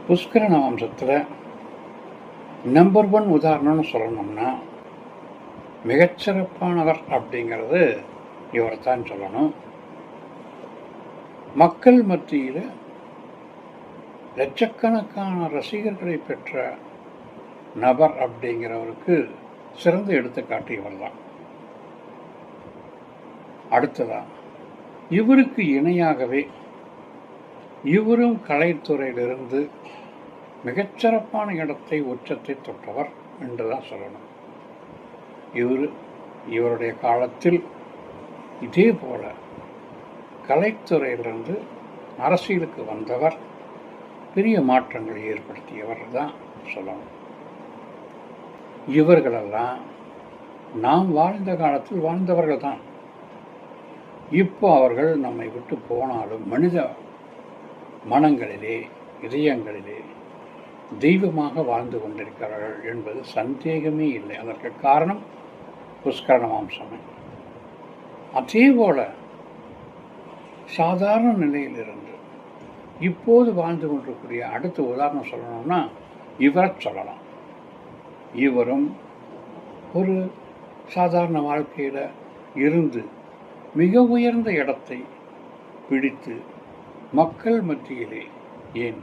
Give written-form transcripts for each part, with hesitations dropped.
புஷ்கரண வம்சத்தில் நம்பர் 1 உதாரணம்னு சொல்லணும்னா மிகச்சிறப்பானவர் அப்படிங்கிறது இவரைத்தான் சொல்லணும். மக்கள் மத்தியில் லட்சக்கணக்கான ரசிகர்களை பெற்ற நபர் அப்படிங்கிறவருக்கு சிறந்த எடுத்துக்காட்டு இவர் தான். அடுத்ததான் இவருக்கு இணையாகவே இவரும் கலைத்துறையிலிருந்து மிகச்சிறப்பான இடத்தை உச்சத்தை தொட்டவர் என்றுதான் சொல்லணும். இவருடைய காலத்தில் இதே போல கலைத்துறையிலிருந்து அரசியலுக்கு வந்தவர், பெரிய மாற்றங்களை ஏற்படுத்தியவர் தான் சொல்லணும். இவர்களெல்லாம் நாம் வாழ்ந்த காலத்தில் வாழ்ந்தவர்கள் தான். இப்போ அவர்கள் நம்மை விட்டு போனாலும் மனித மனங்களிலே, இதயங்களிலே தெய்வமாக வாழ்ந்து கொண்டிருக்கிறார்கள் என்பது சந்தேகமே இல்லை. அதற்கு காரணம் புஷ்கரண வம்சமே. அதேபோல சாதாரண நிலையிலிருந்து இப்போது வாழ்ந்து கொண்டிருக்கூடிய அடுத்த உதாரணம் சொல்லணும்னா இவரை சொல்லலாம். இவரும் ஒரு சாதாரண வாழ்க்கையில் இருந்து மிக உயர்ந்த இடத்தை பிடித்து மக்கள் மத்தியிலே, ஏன்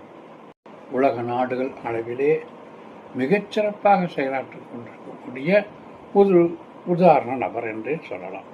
உலக நாடுகள் அளவிலே மிகச்சிறப்பாக செயலாற்றிக் கொண்டிருக்கக்கூடிய ஒரு உதாரண நபர் என்றே சொல்லலாம்.